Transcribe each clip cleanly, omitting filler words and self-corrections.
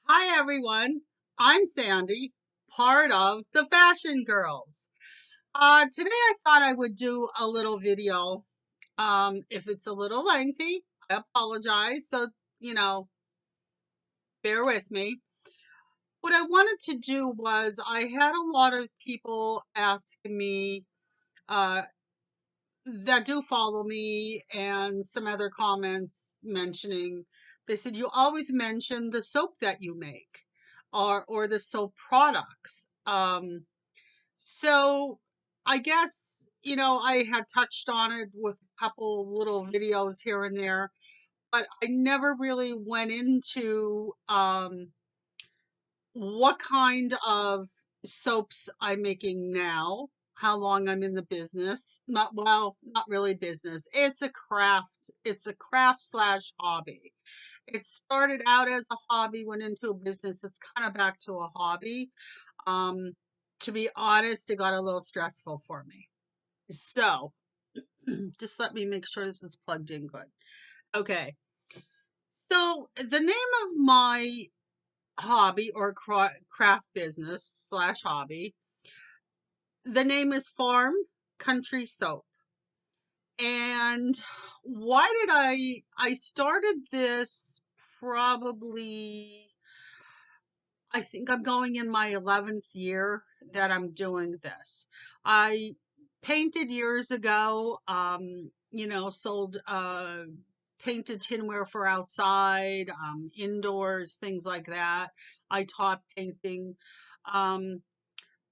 Hi everyone, I'm Sandy, part of the Fashion Girls. Today I thought I would do a little video. If it's a little lengthy, I apologize. So, you know, bear with me. What I wanted to do was I had a lot of people asking me uh, that do follow me and some other comments mentioning, they said, you always mention the soap that you make or the soap products. So I guess, I had touched on it with a couple little videos here and there, but I never really went into what kind of soaps I'm making now, how long I'm in the business. Not really business. It's a craft slash hobby. It started out as a hobby, went into a business. It's kind of back to a hobby. Um, to be honest, it got a little stressful for me. So just let me make sure this is plugged in good. Okay. So the name of my hobby or craft business slash hobby, the name is Farm Country Soap. And why did I started this probably, I think I'm going in my 11th year that I'm doing this. I painted years ago, sold painted tinware for outside, indoors, things like that. I taught painting. Um,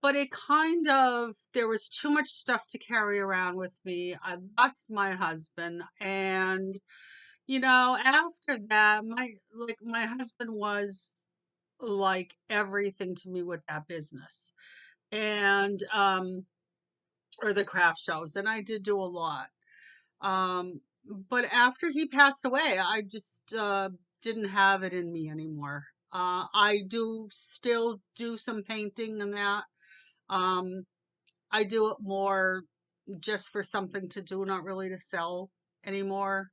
but it kind of, there was too much stuff to carry around with me. I lost my husband, and after that, my husband was like everything to me with that business, and or the craft shows, and I did do a lot. um but after he passed away, I just didn't have it in me anymore. I do still do some painting and that. um I do it more just for something to do, not really to sell anymore.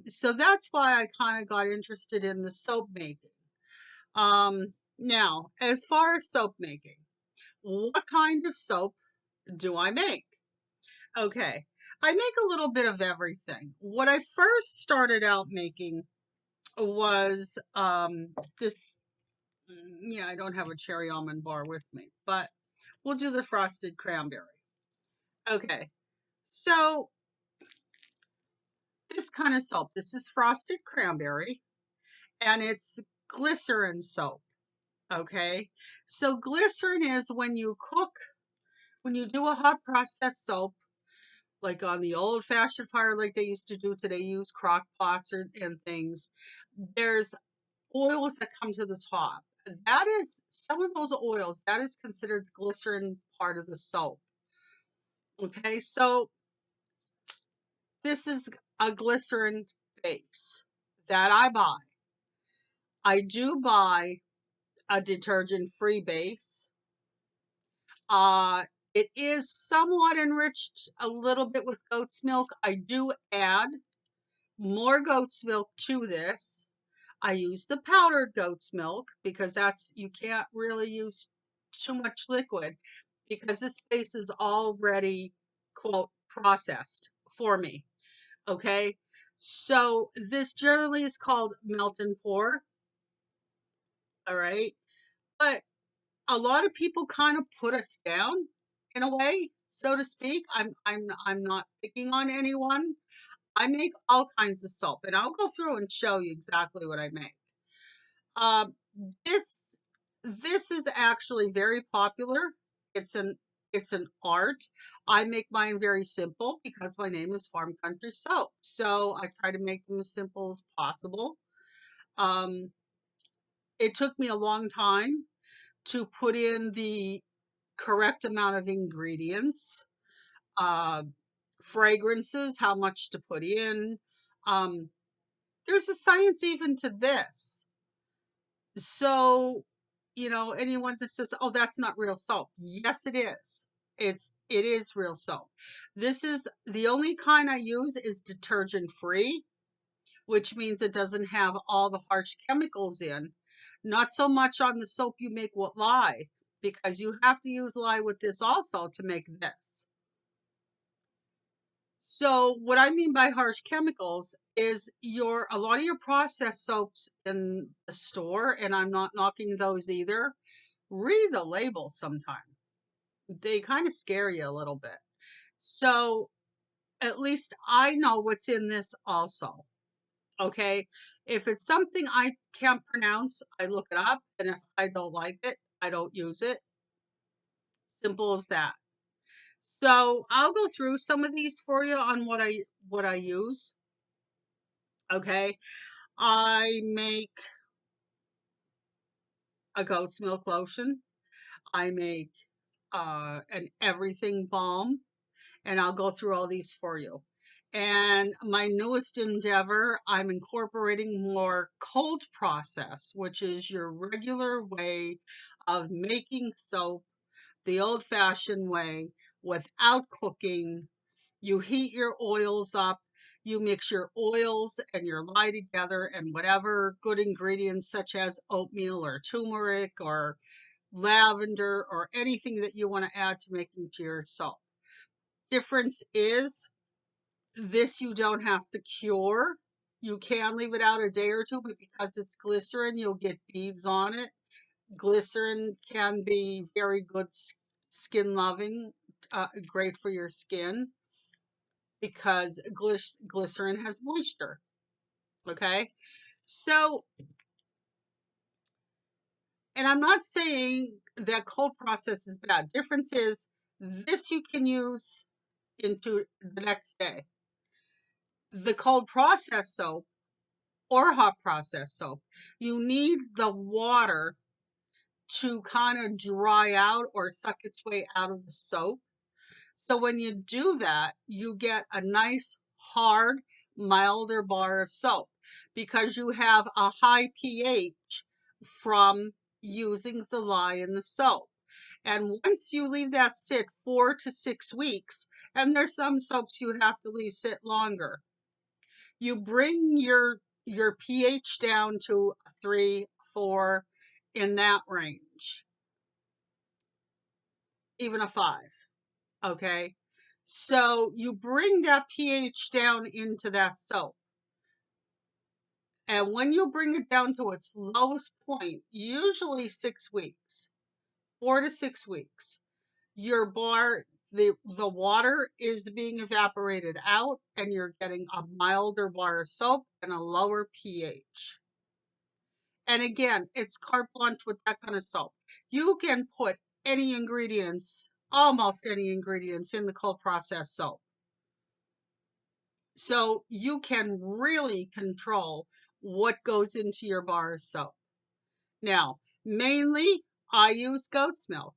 So that's why I kind of got interested in the soap making. Now, as far as soap making, what kind of soap do I make? Okay, I make a little bit of everything. What I first started out making was this. Yeah, I don't have a cherry almond bar with me, but we'll do the frosted cranberry. Okay, so this kind of soap, this is frosted cranberry, and it's glycerin soap. Okay, so glycerin is when you cook, when you do a hot process soap, like on the old fashioned fire, like they used to do today, use crock pots and things. There's oils that come to the top. That is some of those oils, that is considered the glycerin part of the soap. Okay, so this is a glycerin base that I buy. I do buy a detergent free base. Uh, it is somewhat enriched a little bit with goat's milk. I do add more goat's milk to this. I use the powdered goat's milk because you can't really use too much liquid because this base is already, quote, processed for me. Okay. So this generally is called melt and pour. All right. But a lot of people kind of put us down in a way, so to speak. I'm not picking on anyone. I make all kinds of soap, and I'll go through and show you exactly what I make. Um, this this is actually very popular. It's an it's an art. I make mine very simple because my name is Farm Country Soap. So I try to make them as simple as possible. Um, it took me a long time to put in the correct amount of ingredients, uh, fragrances, how much to put in. Um, there's a science even to this. So, anyone that says, "Oh, that's not real soap." Yes, it is. It is real soap. This is the only kind I use is detergent free, which means it doesn't have all the harsh chemicals in. Not so much on the soap you make with lye, because you have to use lye with this also to make this. So what I mean by harsh chemicals is a lot of your processed soaps in the store, and I'm not knocking those either. Read the labels sometime. They kind of scare you a little bit. So at least I know what's in this also. Okay. If it's something I can't pronounce, I look it up. And if I don't like it, I don't use it. Simple as that. So I'll go through some of these for you on what I use. Okay. I make a goat's milk lotion. I make an everything balm, and I'll go through all these for you. And my newest endeavor, I'm incorporating more cold process, which is your regular way of making soap the old fashioned way without cooking. You heat your oils up, you mix your oils and your lye together and whatever good ingredients such as oatmeal or turmeric or lavender or anything that you want to add to making to your soap. Difference is this you don't have to cure. You can leave it out a day or two, but because it's glycerin, you'll get beads on it. Glycerin can be very good skin loving, great for your skin because glycerin has moisture. Okay. So, and I'm not saying that cold process is bad. Difference is this you can use into the next day. The cold process soap or hot process soap, you need the water to kind of dry out or suck its way out of the soap. So when you do that, you get a nice, hard, milder bar of soap because you have a high pH from using the lye in the soap. And once you leave that sit 4 to 6 weeks, and there's some soaps you have to leave sit longer, you bring your pH down to 3, 4, in that range, even a 5. Okay. So you bring that pH down into that soap. And when you bring it down to its lowest point, usually 6 weeks, 4 to 6 weeks, your bar, the water is being evaporated out and you're getting a milder bar of soap and a lower pH. And again, it's carte blanche with that kind of soap. You can put any ingredients, almost any ingredients, in the cold process soap. So you can really control what goes into your bar of soap. Now, mainly I use goat's milk.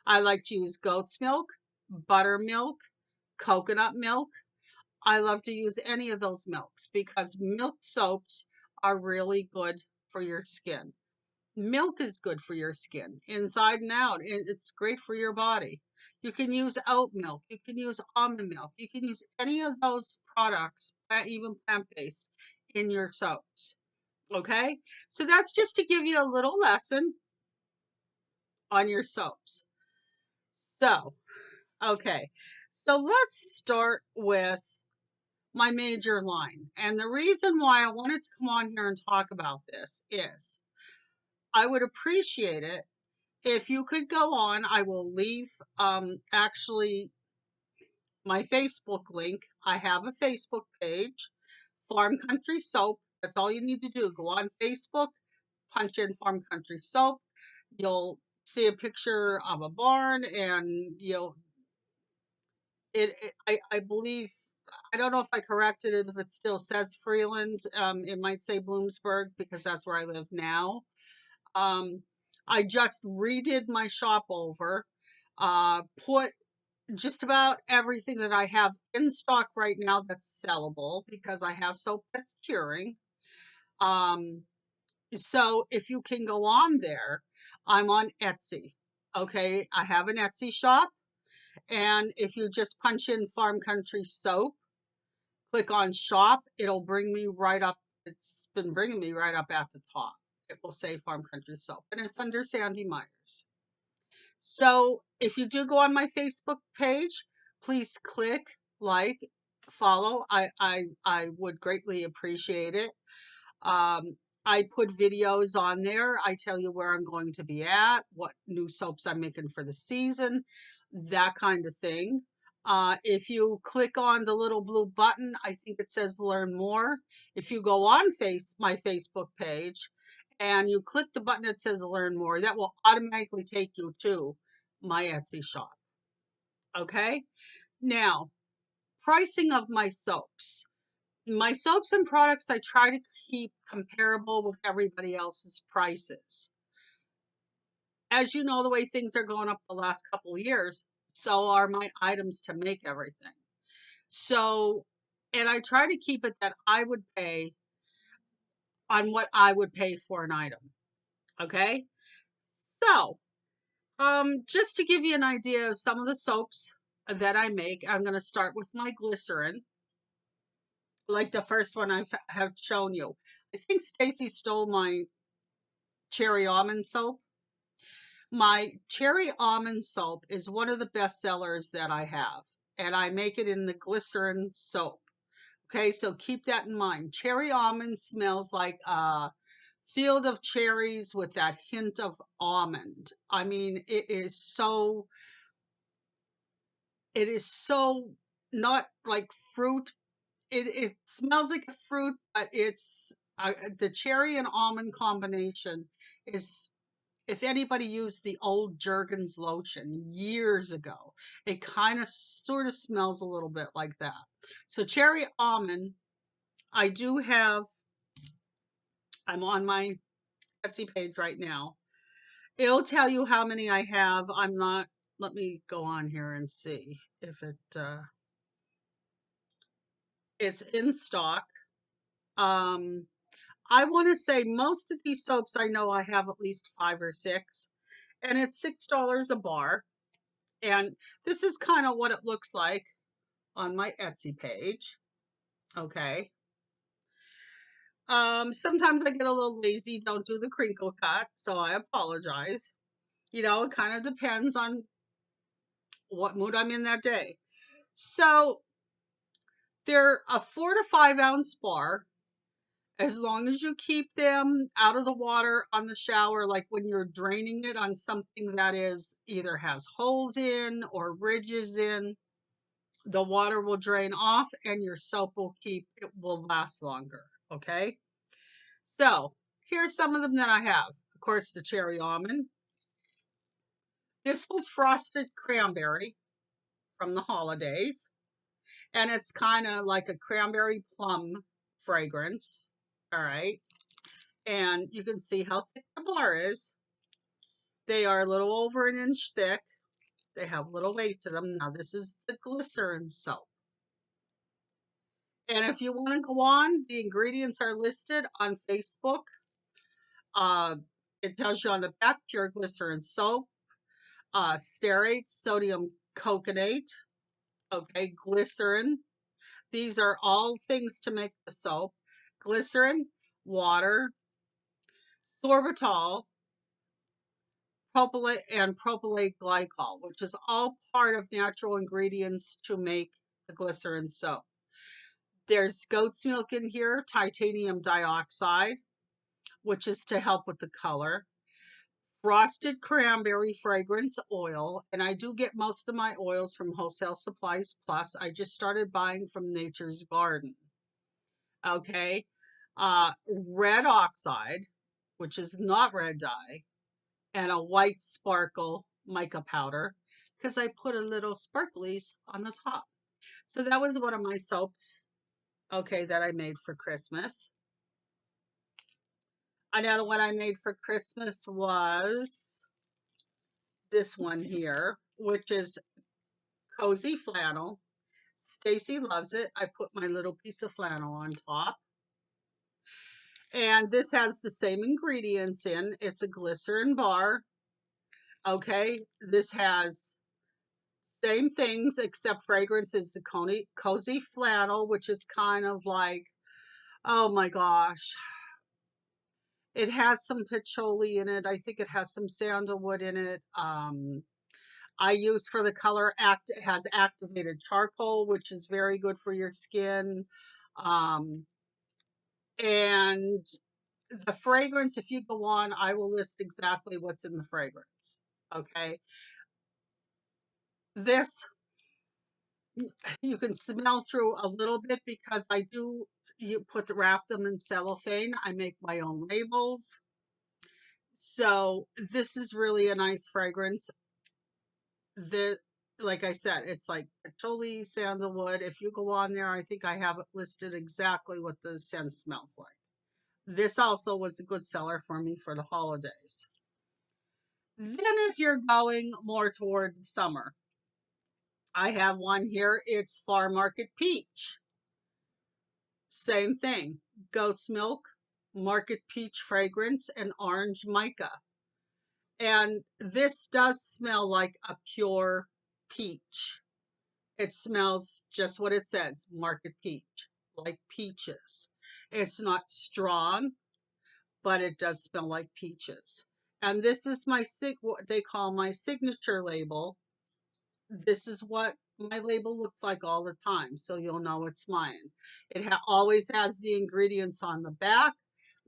I like to use goat's milk, buttermilk, coconut milk. I love to use any of those milks because milk soaps are really good for your skin. Milk is good for your skin, inside and out. It's great for your body. You can use oat milk. You can use almond milk. You can use any of those products, even plant-based, in your soaps. Okay? So that's just to give you a little lesson on your soaps. So, okay. So let's start with my major line. And the reason why I wanted to come on here and talk about this is I would appreciate it if you could go on. I will leave actually my Facebook link. I have a Facebook page, Farm Country Soap. That's all you need to do. Go on Facebook, punch in Farm Country Soap. You'll see a picture of a barn, and I believe, I don't know if I corrected it, if it still says Freeland. It might say Bloomsburg because that's where I live now. I just redid my shop over, put just about everything that I have in stock right now that's sellable because I have soap that's curing. So if you can go on there, I'm on Etsy. Okay, I have an Etsy shop, and if you just punch in Farm Country Soap, click on shop, it'll bring me right up. It's been bringing me right up at the top. it will say Farm Country Soap, and it's under Sandy Myers. So if you do go on my Facebook page, please click like, follow. I would greatly appreciate it. Um, I put videos on there. I tell you where I'm going to be at, what new soaps I'm making for the season, that kind of thing. If you click on the little blue button, I think it says learn more. If you go on my Facebook page and you click the button that says learn more, that will automatically take you to my Etsy shop. Okay. Now, pricing of my soaps. My soaps and products, I try to keep comparable with everybody else's prices. As you know, the way things are going up the last couple of years, so are my items to make everything. So, and I try to keep it that I would pay on what I would pay for an item. Okay. So, just to give you an idea of some of the soaps that I make, I'm going to start with my glycerin, like the first one I have shown you. I think Stacey stole my cherry almond soap. My cherry almond soap is one of the best sellers that I have, and I make it in the glycerin soap. Okay, so keep that in mind. Cherry almond smells like a field of cherries with that hint of almond. I mean, it is so not like fruit. It smells like a fruit, but it's the cherry and almond combination is, if anybody used the old Jergens lotion years ago, it kind of sort of smells a little bit like that. So cherry almond, I do have, I'm on my Etsy page right now. It'll tell you how many I have. I'm not, let me go on here and see if it's in stock. Um, I want to say most of these soaps I know I have at least 5 or 6, and it's $6 a bar. And this is kind of what it looks like on my Etsy page. Okay. Sometimes I get a little lazy, don't do the crinkle cut, so I apologize. You know, it kind of depends on what mood I'm in that day. So they're a 4 to 5 ounce bar. As long as you keep them out of the water on the shower, like when you're draining it on something that is either has holes in or ridges in, the water will drain off and your soap it will last longer. Okay. So here's some of them that I have. Of course, the cherry almond. This was frosted cranberry from the holidays. And it's kind of like a cranberry plum fragrance. All right. And you can see how thick the bar is. They are a little over an inch thick. They have little weight to them. Now, this is the glycerin soap. And if you want to go on, the ingredients are listed on Facebook. Uh, it tells you on the back, pure glycerin soap, stearate, sodium coconate, okay, glycerin. These are all things to make the soap. Glycerin, water, sorbitol, propylate, and propylate glycol, which is all part of natural ingredients to make the glycerin soap. There's goat's milk in here, titanium dioxide, which is to help with the color. Frosted cranberry fragrance oil, and I do get most of my oils from Wholesale Supplies Plus. I just started buying from Nature's Garden. Okay. Red oxide, which is not red dye, and a white sparkle mica powder, because I put a little sparklies on the top. So that was one of my soaps, okay, that I made for Christmas. Another one I made for Christmas was this one here, which is cozy flannel. Stacey loves it. I put my little piece of flannel on top. And this has the same ingredients in. It's a glycerin bar. Okay, this has same things except fragrance is the cozy flannel, which is kind of like, oh my gosh. It has some patchouli in it. I think it has some sandalwood in it. I use for the color it has activated charcoal, which is very good for your skin. Um, and the fragrance, if you go on, I will list exactly what's in the fragrance. Okay. This you can smell through a little bit because I do wrap them in cellophane. I make my own labels. So this is really a nice fragrance. The Like I said, it's like patchouli, sandalwood. If you go on there, I think I have it listed exactly what the scent smells like. This also was a good seller for me for the holidays. Then if you're going more toward the summer, I have one here. It's Farm Market Peach. Same thing. Goat's milk, market peach fragrance, and orange mica. And this does smell like a pure peach. It smells just what it says, market peach, like peaches. It's not strong, but it does smell like peaches. And this is what they call my signature label. This is what my label looks like all the time, so you'll know it's mine. It always has the ingredients on the back,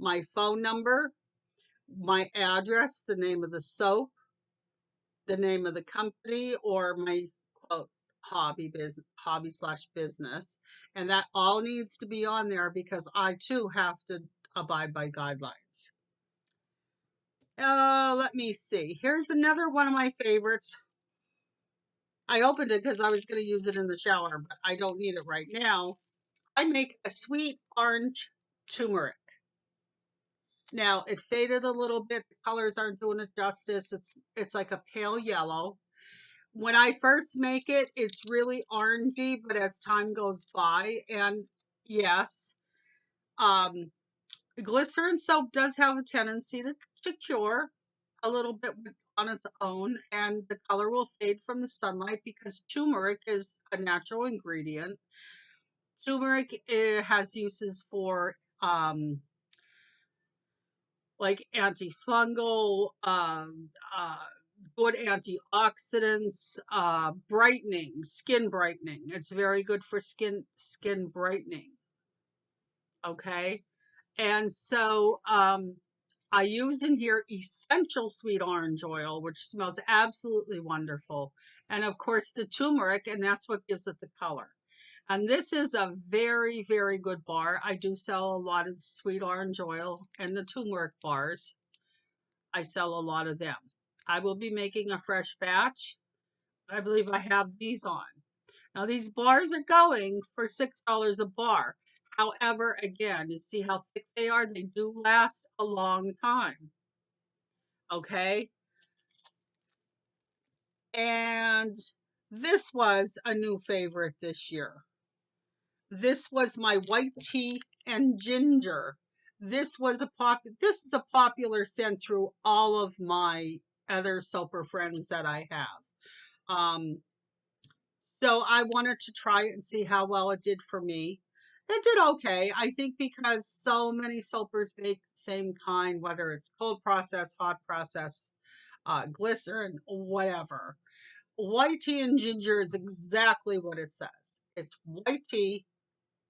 my phone number, my address, the name of the soap, the name of the company, or my quote hobby slash business, and that all needs to be on there because I too have to abide by guidelines. Let me see. Here's another one of my favorites. I opened it because I was going to use it in the shower, but I don't need it right now. I make a sweet orange turmeric. Now it faded a little bit. The colors aren't doing it justice. It's like a pale yellow. When I first make it, it's really orangey, but as time goes by, and yes, um, glycerin soap does have a tendency to cure a little bit on its own, and the color will fade from the sunlight because turmeric is a natural ingredient. Turmeric has uses for like antifungal, good antioxidants, brightening, skin brightening. It's very good for skin brightening. Okay, and so I use in here essential sweet orange oil, which smells absolutely wonderful, and of course the turmeric, and that's what gives it the color. And this is a very, very good bar. I do sell a lot of sweet orange oil and the turmeric bars. I sell a lot of them. I will be making a fresh batch. I believe I have these on. Now these bars are going for $6 a bar. However, again, you see how thick they are? They do last a long time. Okay. And this was a new favorite this year. This was my white tea and ginger. This is a popular scent through all of my other soaper friends that I have. Um, so I wanted to try it and see how well it did for me. It did okay. I think because so many soapers make the same kind, whether it's cold process, hot process, glycerin, whatever. White tea and ginger is exactly what it says. It's white tea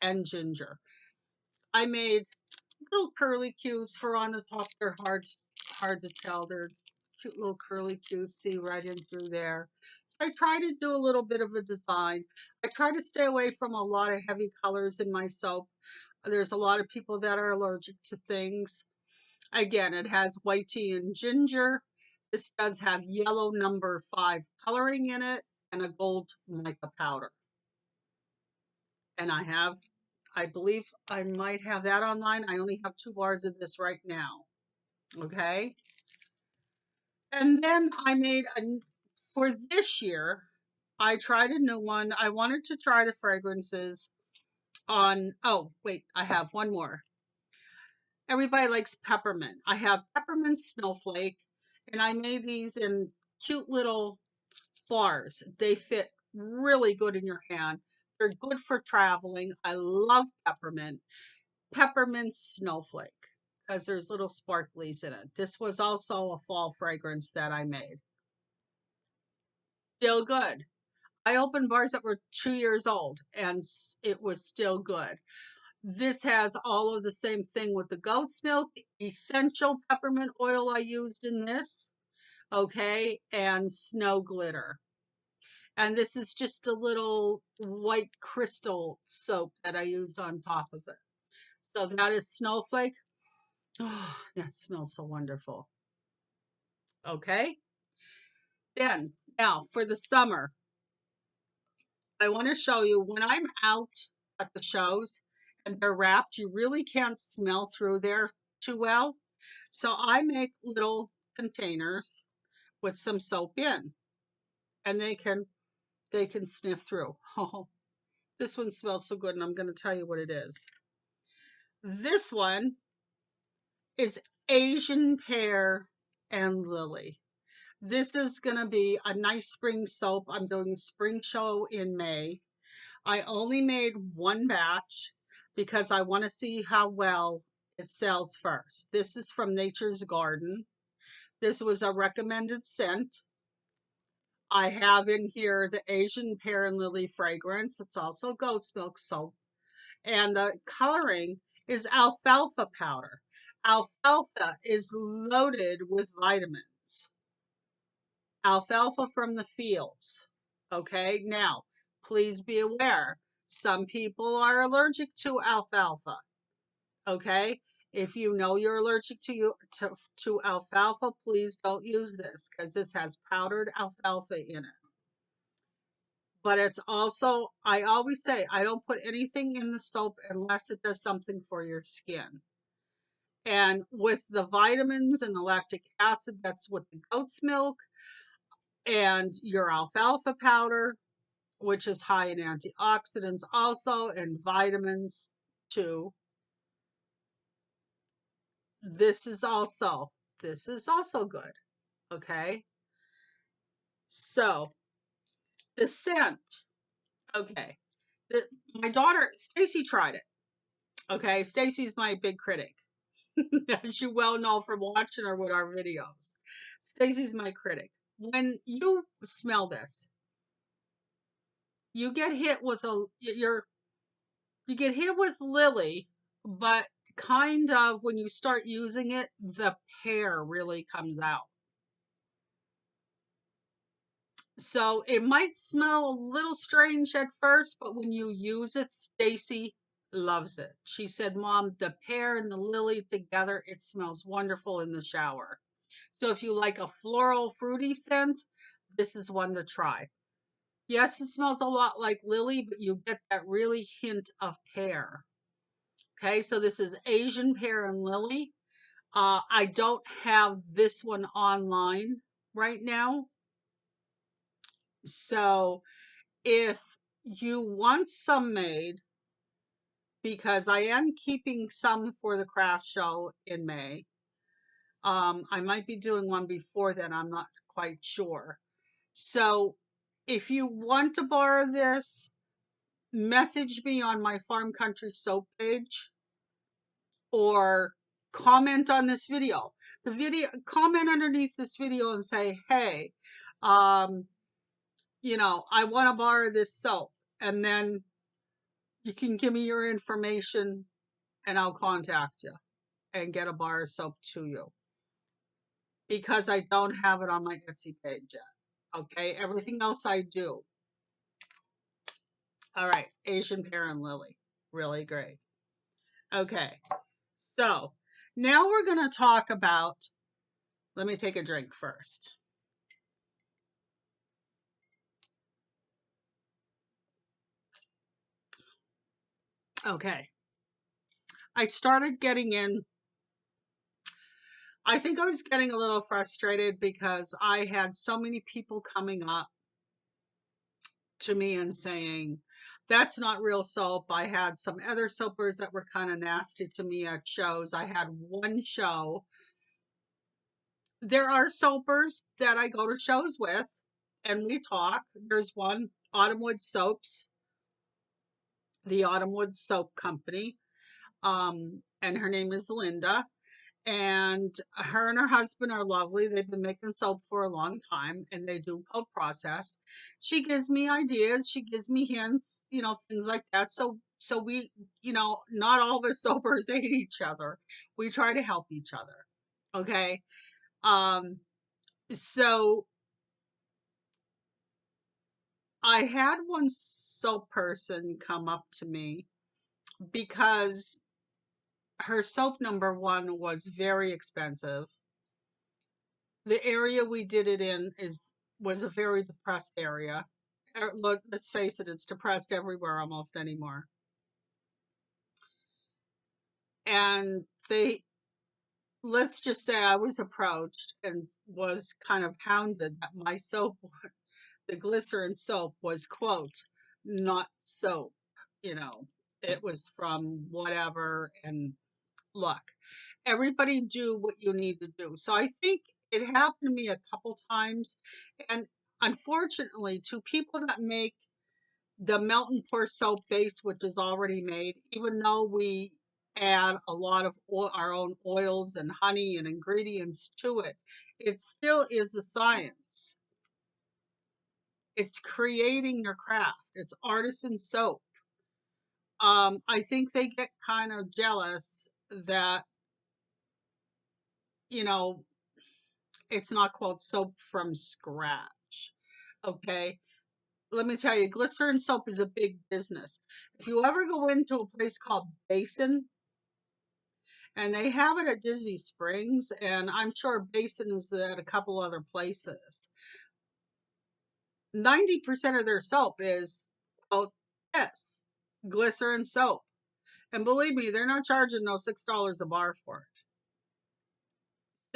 and ginger. I made little curly cues for on the top. They're hard to tell. They're cute little curly cues. See right in through there. So I try to do a little bit of a design. I try to stay away from a lot of heavy colors in my soap. There's a lot of people that are allergic to things. Again, it has white tea and ginger. This does have yellow number 5 coloring in it and a gold mica powder. And I believe I might have that online. I only have 2 bars of this right now. Okay. And then for this year, I tried a new one. I wanted to try the fragrances oh, wait, I have one more. Everybody likes peppermint. I have peppermint snowflake, and I made these in cute little bars. They fit really good in your hand. They're good for traveling. I love peppermint. Peppermint snowflake. because there's little sparklies in it. This was also a fall fragrance that I made. Still good. I opened bars that were 2 years old and it was still good. This has all of the same thing with the goat's milk, essential peppermint oil I used in this, okay, and snow glitter. And this is just a little white crystal soap that I used on top of it. So that is Snowflake. Oh, that smells so wonderful. Okay. Then, now for the summer, I want to show you when I'm out at the shows and they're wrapped, you really can't smell through there too well. So I make little containers with some soap in and they can sniff through. Oh, this one smells so good and I'm going to tell you what it is. This one is Asian pear and lily. This is going to be a nice spring soap. I'm doing a spring show in May. I only made one batch because I want to see how well it sells first. This is from Nature's Garden. This was a recommended scent. I have in here the Asian pear and lily fragrance. It's also goat's milk soap. And the coloring is alfalfa powder. Alfalfa is loaded with vitamins. Alfalfa from the fields. Okay, now please be aware some people are allergic to alfalfa. Okay, if you know you're allergic to alfalfa, please don't use this because this has powdered alfalfa in it. But it's also, I always say, I don't put anything in the soap unless it does something for your skin. And with the vitamins and the lactic acid, that's with the goat's milk and your alfalfa powder, which is high in antioxidants also and vitamins too. This is also good. Okay. So the scent. Okay. My daughter Stacey tried it. Okay. Stacey's my big critic. As you well know from watching her with our videos. Stacey's my critic. When you smell this, you get hit with you get hit with lily, but kind of when you start using it, the pear really comes out. So it might smell a little strange at first, but when you use it, Stacey loves it. She said, Mom, the pear and the lily together, it smells wonderful in the shower. So if you like a floral fruity scent, this is one to try. Yes, it smells a lot like lily, but you get that really hint of pear. Okay, so this is Asian pear and lily. I don't have this one online right now. So if you want some made, because I am keeping some for the craft show in May. I might be doing one before then. I'm not quite sure. So if you want to borrow this, message me on my Farm Country Soap page or comment on this video. Comment underneath this video and say, hey, um, I want to borrow this soap. And then you can give me your information and I'll contact you and get a bar of soap to you. Because I don't have it on my Etsy page yet. Okay, everything else I do. All right, Asian pear and lily. Really great. Okay, so now we're going to talk about, let me take a drink first. Okay, I started getting in, I think I was getting a little frustrated because I had so many people coming up to me and saying, that's not real soap. I had some other soapers that were kind of nasty to me at shows. I had one show. There are soapers that I go to shows with and we talk. There's one, Autumnwood Soaps, the Autumnwood Soap Company. And her name is Linda. and her husband are lovely. They've been making soap for a long time, and they do cold process. She gives me ideas. She gives me hints, things like that. So we, not all the soapers hate each other. We try to help each other. Okay. Um, so I had one soap person come up to me because her soap number one was very expensive. The area we did it in was a very depressed area. Look, let's face it, it's depressed everywhere almost anymore. And let's just say I was approached and was kind of hounded that my soap, the glycerin soap, was, quote, not soap. You know, it was from whatever. And look, everybody do what you need to do. So I think it happened to me a couple times. And unfortunately, to people that make the melt and pour soap base, which is already made, even though we add a lot of our own oils and honey and ingredients to it, it still is a science. It's creating your craft. It's artisan soap. I think they get kind of jealous that, you know, it's not called soap from scratch. Okay. Let me tell you, glycerin soap is a big business. If you ever go into a place called Basin, and they have it at Disney Springs, and I'm sure Basin is at a couple other places, 90% of their soap is, oh, yes, glycerin soap. And believe me, they're not charging no $6 a bar for it.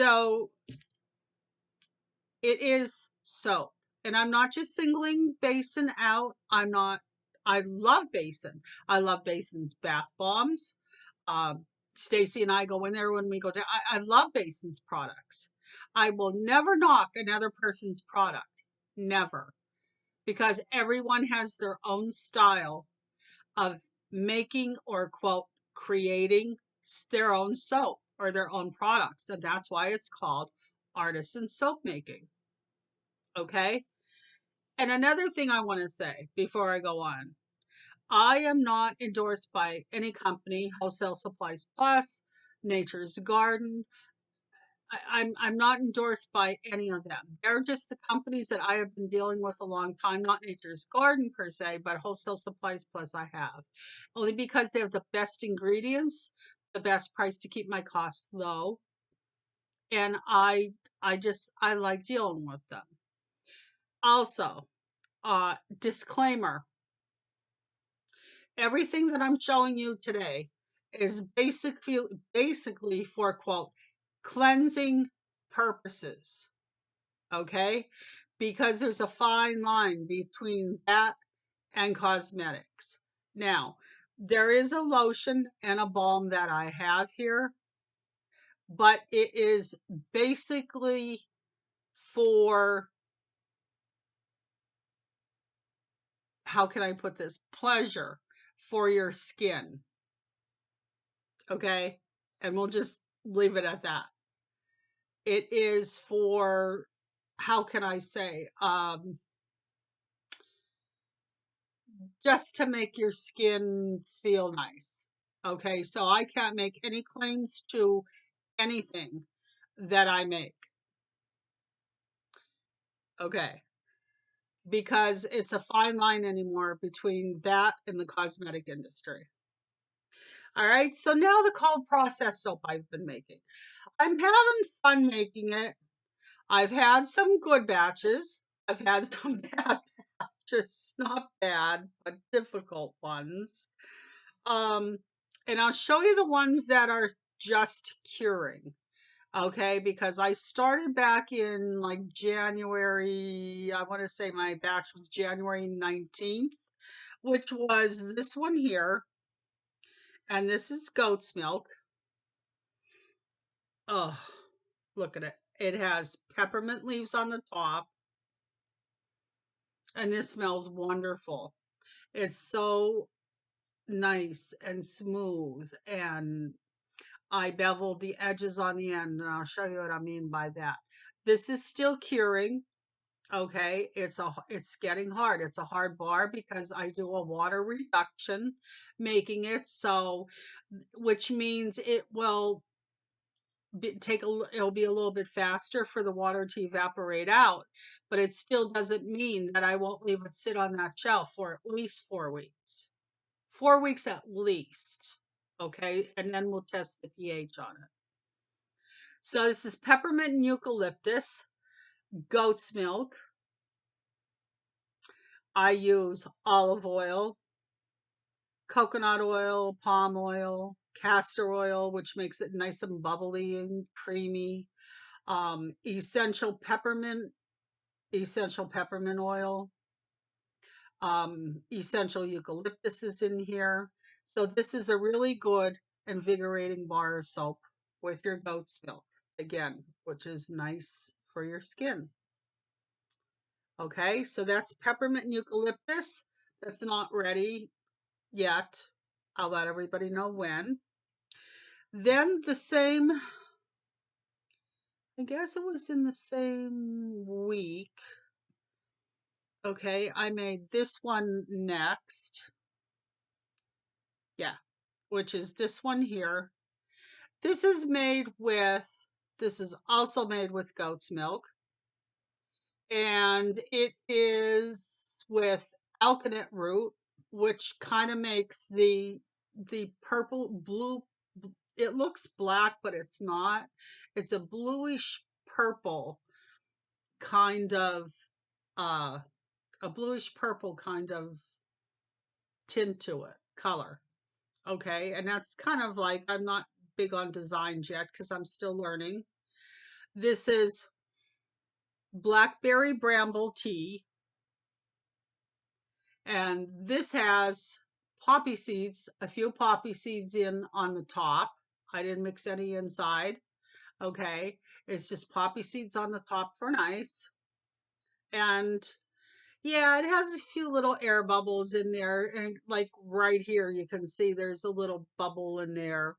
So it is soap. And I'm not just singling Basin out. I love Basin. I love Basin's bath bombs. Um, Stacey and I go in there when we go down. I love Basin's products. I will never knock another person's product. Never. Because everyone has their own style of making or, quote, creating their own soap or their own products. And that's why it's called artisan soap making. Okay. And another thing I want to say before I go on, I am not endorsed by any company, Wholesale Supplies Plus, Nature's Garden. I'm not endorsed by any of them. They're just the companies that I have been dealing with a long time, not Nature's Garden per se, but Wholesale Supplies Plus I have. Only because they have the best ingredients, the best price to keep my costs low. And I like dealing with them. Also, disclaimer, everything that I'm showing you today is basically for, quote, cleansing purposes. Okay? Because there's a fine line between that and cosmetics. Now, there is a lotion and a balm that I have here, but it is basically for, how can I put this? Pleasure for your skin. Okay? And we'll just leave it at that. It is for, how can I say, just to make your skin feel nice. Okay, so I can't make any claims to anything that I make. Okay, because it's a fine line anymore between that and the cosmetic industry. All right, so now the cold process soap I've been making. I'm having fun making it. I've had some good batches. I've had some bad batches, not bad, but difficult ones. Um, and I'll show you the ones that are just curing. Okay, because I started back in like January, I want to say my batch was January 19th, which was this one here. And this is goat's milk. Oh, look at it. It has peppermint leaves on the top. And this smells wonderful. It's so nice and smooth. And I beveled the edges on the end, and I'll show you what I mean by that. This is still curing. Okay, it's getting hard. It's a hard bar because I do a water reduction, making it so, which means it will it'll be a little bit faster for the water to evaporate out, but it still doesn't mean that I won't leave it sit on that shelf for at least 4 weeks. 4 weeks at least. Okay, and then we'll test the pH on it. So this is peppermint and eucalyptus, goat's milk. I use olive oil, coconut oil, palm oil, castor oil, which makes it nice and bubbly and creamy. Essential peppermint oil. Essential eucalyptus is in here. So this is a really good invigorating bar of soap with your goat's milk, again, which is nice for your skin. Okay, so that's peppermint and eucalyptus. That's not ready yet. I'll let everybody know when. Then the same, I guess it was in the same week. Okay, I made this one next. Yeah, which is this one here. This is also made with goat's milk. And it is with alkanet root, which kind of makes the purple blue. It looks black, but it's not. It's a bluish purple kind of uh a bluish purple kind of tint to it, color. Okay, and that's kind of like, I'm not big on designs yet because I'm still learning. This is blackberry bramble tea, and this has poppy seeds, a few poppy seeds in on the top. I didn't mix any inside. Okay, it's just poppy seeds on the top for nice. And yeah, it has a few little air bubbles in there, and like right here you can see there's a little bubble in there.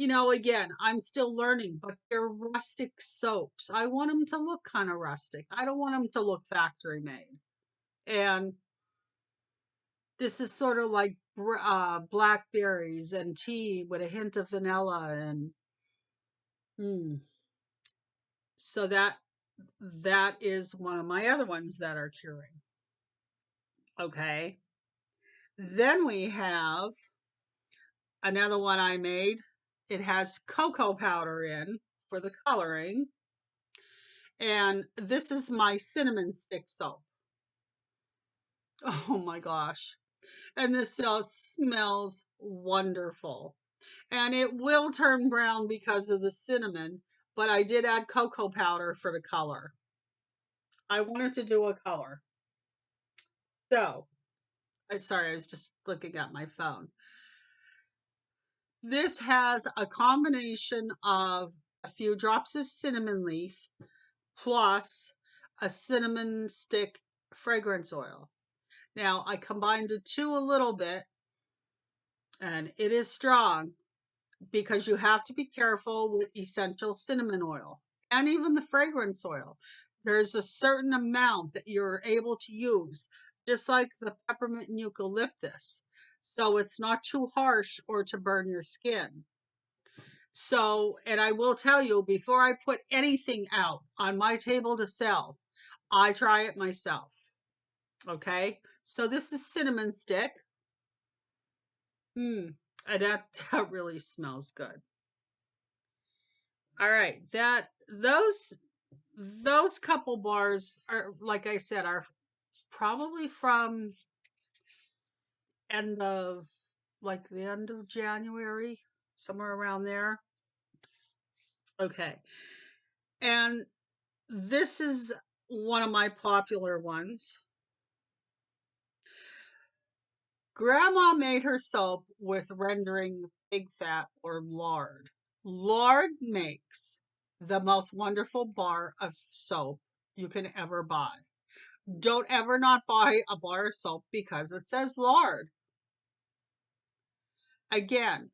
Again, I'm still learning, but they're rustic soaps. I want them to look kind of rustic. I don't want them to look factory made. And this is sort of like blackberries and tea with a hint of vanilla, and so that is one of my other ones that are curing. Okay. Then we have another one I made. It has cocoa powder in for the coloring. And this is my cinnamon stick soap. Oh my gosh. And this smells wonderful. And it will turn brown because of the cinnamon, but I did add cocoa powder for the color. I wanted to do a color. So, sorry, I was just looking at my phone. This has a combination of a few drops of cinnamon leaf plus a cinnamon stick fragrance oil. Now, I combined the two a little bit, and it is strong because you have to be careful with essential cinnamon oil and even the fragrance oil. There's a certain amount that you're able to use, just like the peppermint and eucalyptus. So it's not too harsh or to burn your skin. So, and I will tell you, before I put anything out on my table to sell, I try it myself. Okay, so this is cinnamon stick. And that really smells good. All right, those couple bars are, like I said, are probably from end of the end of January, somewhere around there. Okay. And this is one of my popular ones. Grandma made her soap with rendering pig fat or lard. Lard makes the most wonderful bar of soap you can ever buy. Don't ever not buy a bar of soap because it says lard. Again,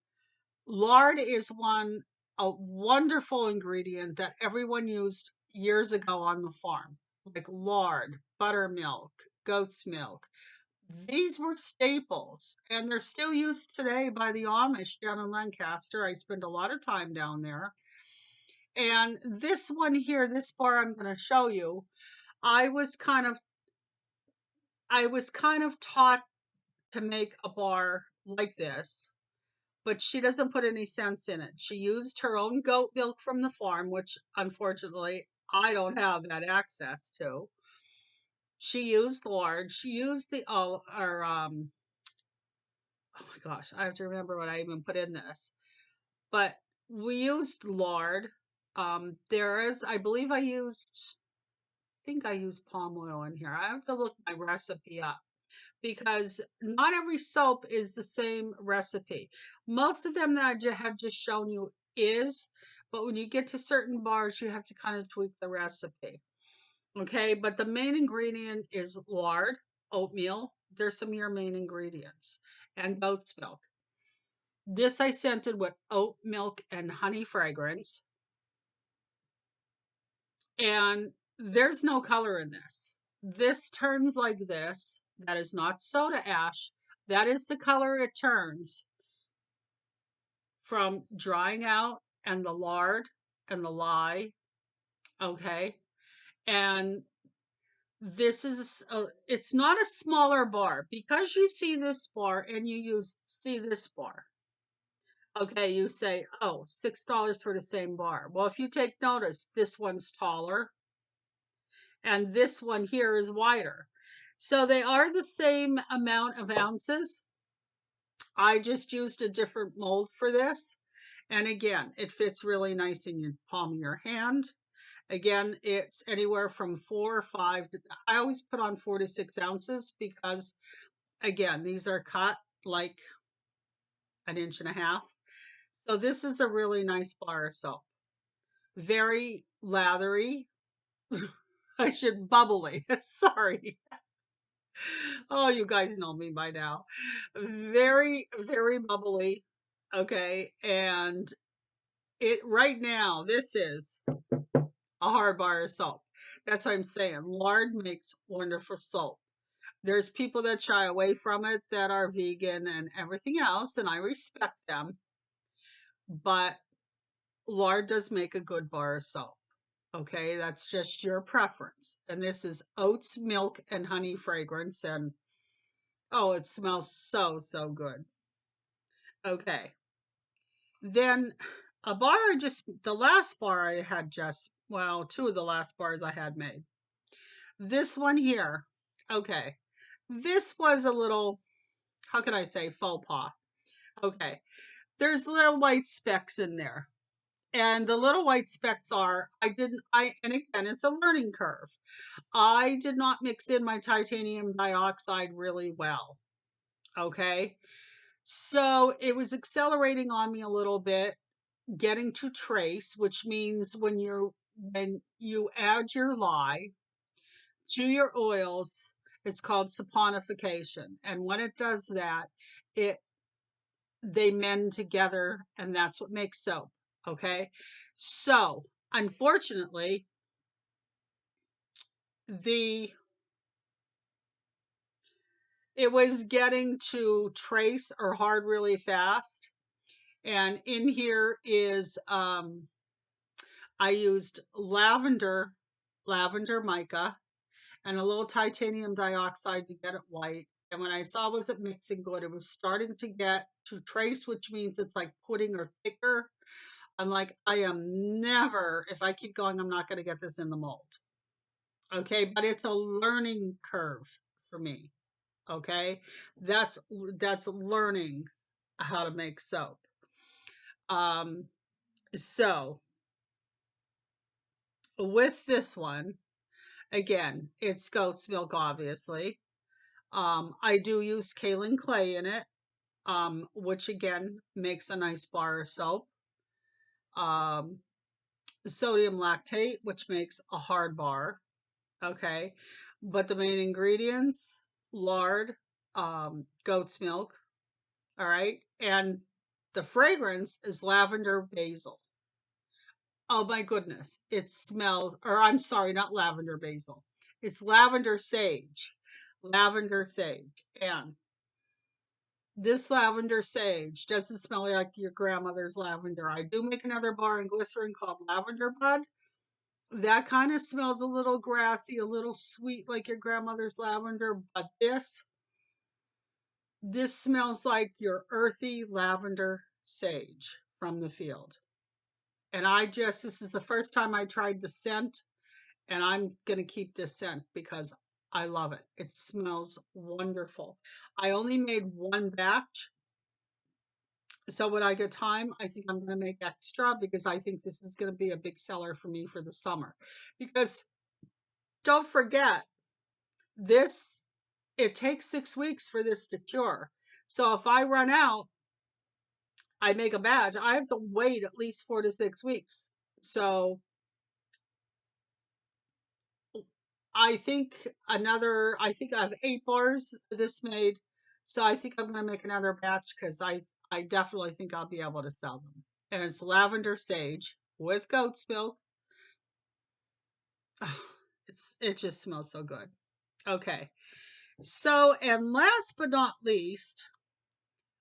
lard is a wonderful ingredient that everyone used years ago on the farm, like lard, buttermilk, goat's milk. These were staples, and they're still used today by the Amish down in Lancaster. I spend a lot of time down there. And this one here, this bar I'm going to show you, I was kind of I was kind of taught to make a bar like this, but she doesn't put any sense in it. She used her own goat milk from the farm, which unfortunately I don't have that access to. She used lard. She used the oh my gosh, I have to remember what I even put in this. But we used lard. There is, I believe I think I used palm oil in here. I have to look my recipe up because not every soap is the same recipe. Most of them that have just shown you is, but when you get to certain bars, you have to kind of tweak the recipe. Okay, but the main ingredient is lard, oatmeal. There's some of your main ingredients, and goat's milk. This I scented with oat milk and honey fragrance. And there's no color in this. This turns like this. That is not soda ash. That is the color it turns from drying out and the lard and the lye. Okay. And this is, it's not a smaller bar because you see this bar and see this bar. Okay. You say, oh, $6 for the same bar. Well, if you take notice, this one's taller and this one here is wider. So they are the same amount of ounces. I just used a different mold for this. And again, it fits really nice in your palm of your hand. Again, it's anywhere from 4 or 5 I always put on 4 to 6 ounces because again, these are cut like an inch and a half. So this is a really nice bar of soap. Very lathery. I should bubbly. Sorry. Oh, you guys know me by now. Very, very bubbly. Okay. And it right now, this is a hard bar of soap. That's what I'm saying. Lard makes wonderful soap. There's people that shy away from it that are vegan and everything else, and I respect them. But lard does make a good bar of soap. Okay, that's just your preference. And this is oats, milk, and honey fragrance. And oh, it smells so, so good. Okay. Then a bar the last bar I had well, two of the last bars I had made. This one here. Okay. This was a little, how can I say, faux pas. Okay. There's little white specks in there. And the little white specks are, and again, it's a learning curve. I did not mix in my titanium dioxide really well. Okay. So it was accelerating on me a little bit, getting to trace, which means when you add your lye to your oils, it's called saponification. And when it does that, it they mend together, and that's what makes soap. Okay. So unfortunately, the it was getting to trace or hard really fast. And in here is I used lavender mica, and a little titanium dioxide to get it white. And when I saw was it mixing good, it was starting to get to trace, which means it's like pudding or thicker. I'm like, I am never, if I keep going, I'm not going to get this in the mold. Okay, but it's a learning curve for me. Okay, that's learning how to make soap. Um, so with this one, again, it's goat's milk, obviously. I do use kaolin clay in it, which again makes a nice bar of soap. Um, Sodium lactate, which makes a hard bar. Okay, but the main ingredients: lard, goat's milk. All right, and The fragrance is lavender basil. Oh my goodness. It smells, or I'm sorry, not lavender basil. It's lavender sage. Lavender sage. And this lavender sage doesn't smell like your grandmother's lavender. I do make another bar in glycerin called Lavender Bud. That kind of smells a little grassy, a little sweet like your grandmother's lavender, but this smells like your earthy lavender sage from the field. And this is the first time I tried the scent, and I'm going to keep this scent because I love it. It smells wonderful. I only made one batch. So when I get time, I think I'm going to make extra because I think this is going to be a big seller for me for the summer. Because don't forget, this, it takes 6 weeks for this to cure. So if I run out, I make a batch, I have to wait at least 4 to 6 weeks. So I think I have 8 bars this made. So I think I'm going to make another batch because I definitely think I'll be able to sell them. And it's lavender sage with goat's milk. Oh, it just smells so good. Okay. So, and last but not least,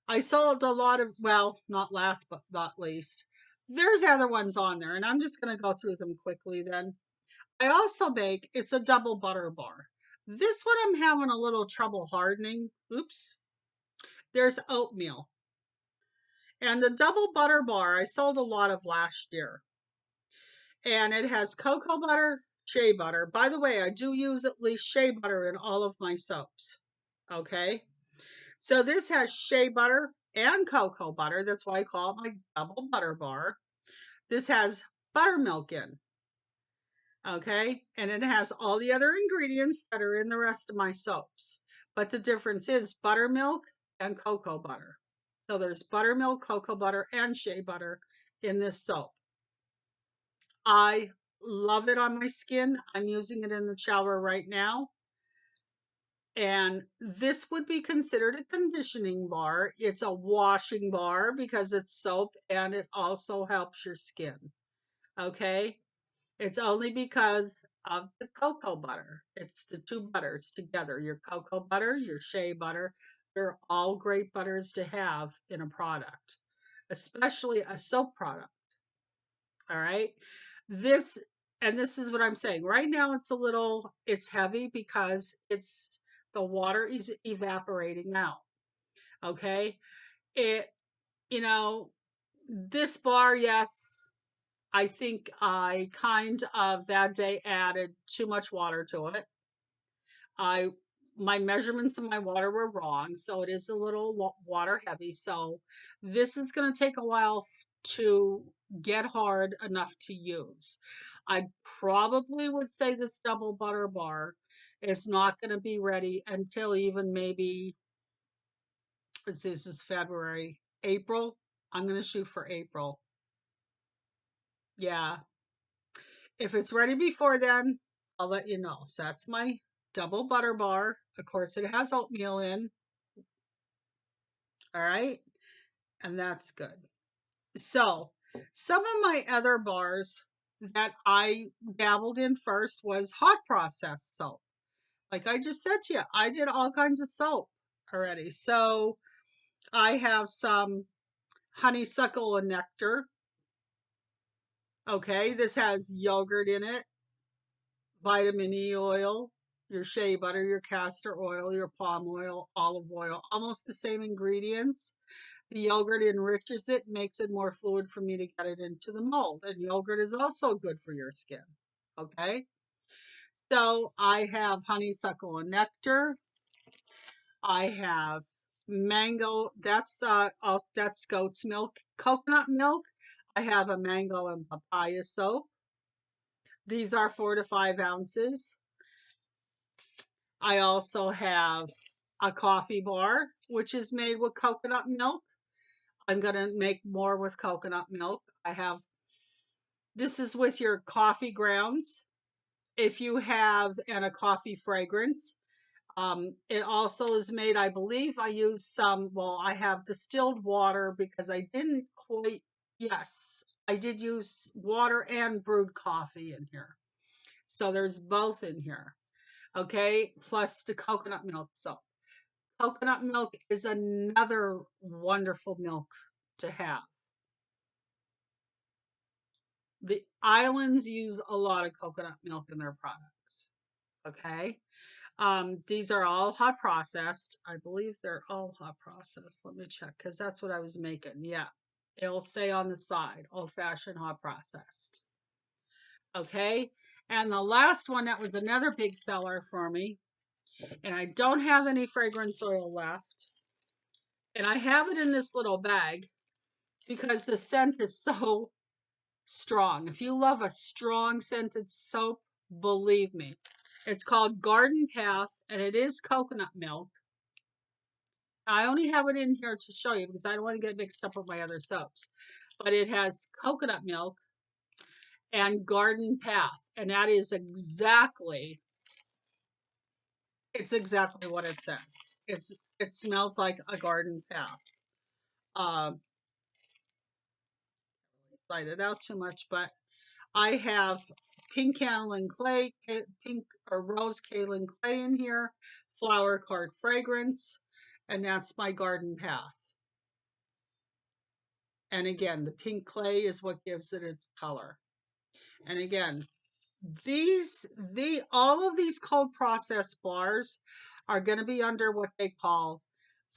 I sold a lot of, well, not last but not least, there's other ones on there, and I'm just going to go through them quickly then. I also make, it's a double butter bar. This one I'm having a little trouble hardening. Oops. There's oatmeal. And the double butter bar, I sold a lot of last year. And it has cocoa butter, shea butter. By the way, I do use at least shea butter in all of my soaps. Okay. So this has shea butter and cocoa butter. That's why I call it my double butter bar. This has buttermilk in. Okay. And it has all the other ingredients that are in the rest of my soaps. But the difference is buttermilk and cocoa butter. So there's buttermilk, cocoa butter, and shea butter in this soap. I love it on my skin. I'm using it in the shower right now. And this would be considered a conditioning bar. It's a washing bar because it's soap and it also helps your skin. Okay. It's only because of the cocoa butter. It's the two butters together, your cocoa butter, your shea butter. They're all great butters to have in a product, especially a soap product. All right. This, and this is what I'm saying. Right now it's heavy because the water is evaporating out. Okay. It, you know, this bar, yes, I think I kind of that day added too much water to it. I My measurements of my water were wrong, so it is a little water heavy. So this is going to take a while to get hard enough to use. I probably would say this double butter bar is not going to be ready until even maybe this is February, April. I'm going to shoot for April. Yeah. If it's ready before then, I'll let you know. So that's my double butter bar. Of course, it has oatmeal in. All right. And that's good. So, some of my other bars that I dabbled in first was hot process soap. Like I just said to you, I did all kinds of soap already. So, I have some honeysuckle and nectar. Okay, this has yogurt in it, vitamin E oil, your shea butter, your castor oil, your palm oil, olive oil, almost the same ingredients. The yogurt enriches it, makes it more fluid for me to get it into the mold. And yogurt is also good for your skin. Okay. So I have honeysuckle and nectar. I have mango. That's goat's milk. Coconut milk. I have a mango and papaya soap. These are 4 to 5 ounces. I also have a coffee bar, which is made with coconut milk. I'm going to make more with coconut milk. This is with your coffee grounds. If you have, and a coffee fragrance, It also is made, I believe I use some, well, I have distilled water because I didn't quite, yes, I did use water and brewed coffee in here. So there's both in here. Okay. Plus the coconut milk. So coconut milk is another wonderful milk to have. The islands use a lot of coconut milk in their products. Okay. These are all hot processed. I believe they're all hot processed. Let me check because that's what I was making. Yeah. It'll say on the side, old fashioned hot processed. Okay. And the last one that was another big seller for me, and I don't have any fragrance oil left. And I have it in this little bag because the scent is so strong. If you love a strong scented soap, believe me, it's called Garden Path and it is coconut milk. I only have it in here to show you because I don't want to get mixed up with my other soaps. But it has coconut milk and Garden Path, and that is exactly, it's exactly what it says. It smells like a garden path. Um, Light it out too much, but I have pink kaolin clay, pink or rose kaolin clay in here, flower card fragrance, and that's my garden path. And again, the pink clay is what gives it its color. And again, all of these cold processed bars are going to be under what they call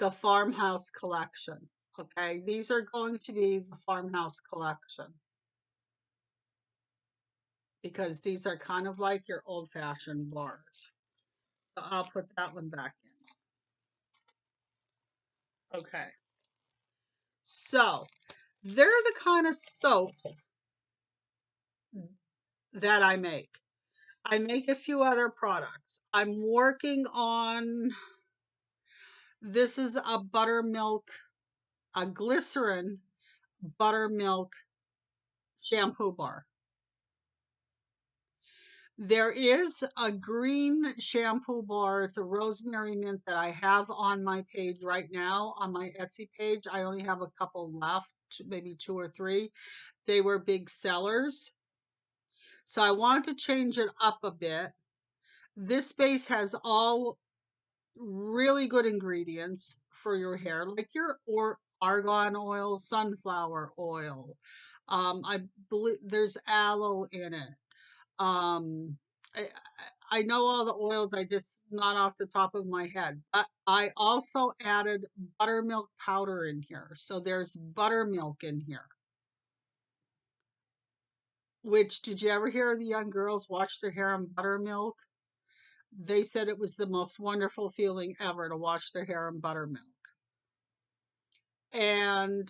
the farmhouse collection. Okay, these are going to be the farmhouse collection because these are kind of like your old fashioned bars. So I'll put that one back in. Okay, so they're the kind of soaps that I make. I make a few other products. I'm working on, this is a buttermilk, a glycerin buttermilk shampoo bar. There is a green shampoo bar. It's a rosemary mint that I have on my page right now, on my Etsy page. I only have a couple left, maybe 2 or 3. They were big sellers. So I wanted to change it up a bit. This base has all really good ingredients for your hair, like your argan oil, sunflower oil. I believe there's aloe in it. Um, I, I know all the oils, I just not off the top of my head. But I also added buttermilk powder in here. So there's buttermilk in here. Which, did you ever hear the young girls wash their hair in buttermilk? They said it was the most wonderful feeling ever to wash their hair in buttermilk. And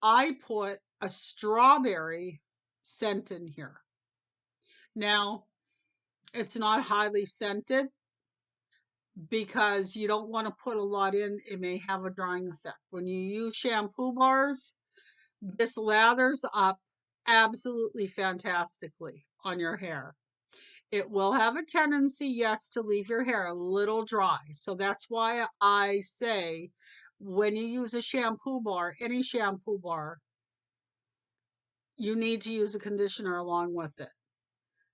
I put a strawberry scent in here. Now, it's not highly scented because you don't want to put a lot in. It may have a drying effect. When you use shampoo bars, this lathers up absolutely fantastically on your hair. It will have a tendency, yes, to leave your hair a little dry. So that's why I say when you use a shampoo bar, any shampoo bar, you need to use a conditioner along with it.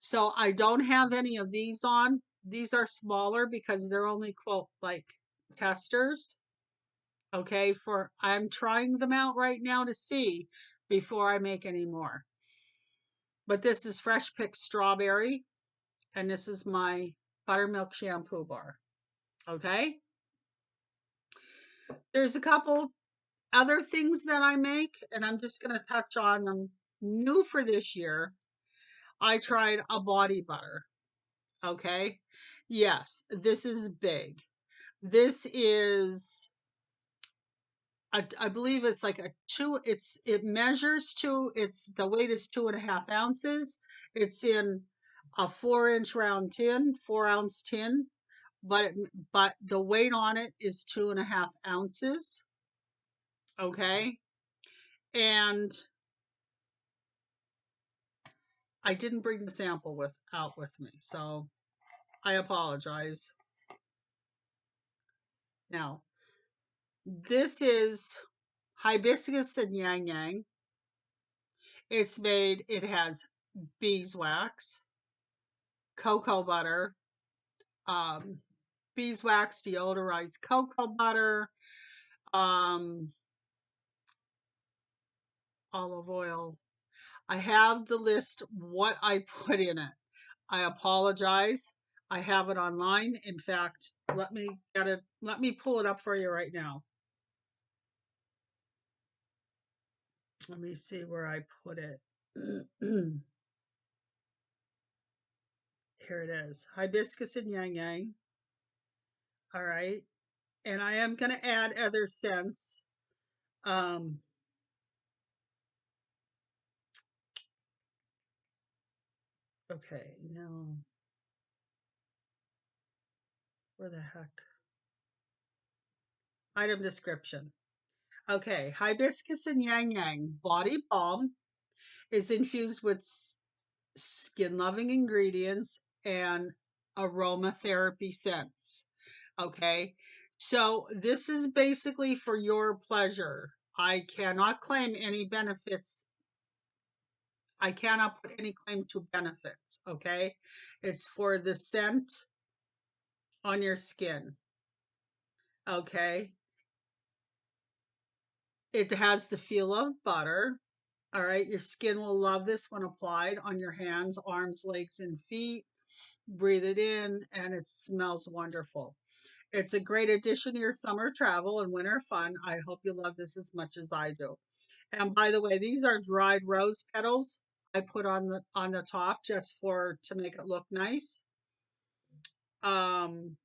So I don't have any of these on. These are smaller because they're only, quote, like testers. Okay, for I'm trying them out right now to see before I make any more. But this is fresh picked strawberry, and this is my buttermilk shampoo bar. Okay, there's a couple other things that I make, and I'm just going to touch on them. New for this year, I tried a body butter. Okay, yes, this is big. This is, I believe it's like a two, it measures to, it's, the weight is 2.5 ounces. It's in a 4-inch round tin, 4-ounce tin, but the weight on it is 2.5 ounces. Okay. And I didn't bring the sample out with me, so I apologize. Now, this is hibiscus and yang yang. It has beeswax, cocoa butter, um, beeswax, deodorized cocoa butter, um, olive oil. I have the list what I put in it. I apologize. I have it online. In fact, let me get it. Let me pull it up for you right now. Let me see where I put it. Here it is. Hibiscus and yang yang. All right. And I am going to add other scents. Um, okay. No. Where the heck? Item description. Okay. Hibiscus and yang yang body balm is infused with skin loving ingredients and aromatherapy scents. Okay. So this is basically for your pleasure. I cannot claim any benefits. I cannot put any claim to benefits. Okay. It's for the scent on your skin. Okay. It has the feel of butter. All right. Your skin will love this when applied on your hands, arms, legs, and feet. Breathe it in, and it smells wonderful. It's a great addition to your summer travel and winter fun. I hope you love this as much as I do. And by the way, these are dried rose petals I put on the top just for to make it look nice. Um,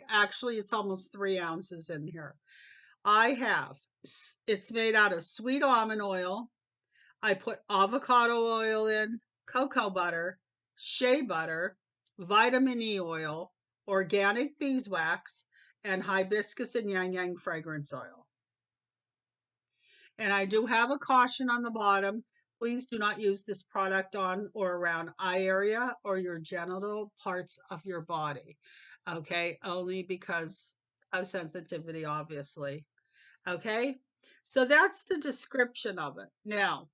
actually, it's almost 3 ounces in here. I have it's made out of sweet almond oil. I put avocado oil in, cocoa butter, shea butter, vitamin E oil, organic beeswax, and hibiscus and yang yang fragrance oil. And I do have a caution on the bottom. Please do not use this product on or around eye area or your genital parts of your body. Okay, only because of sensitivity, obviously. Okay, so that's the description of it. Now,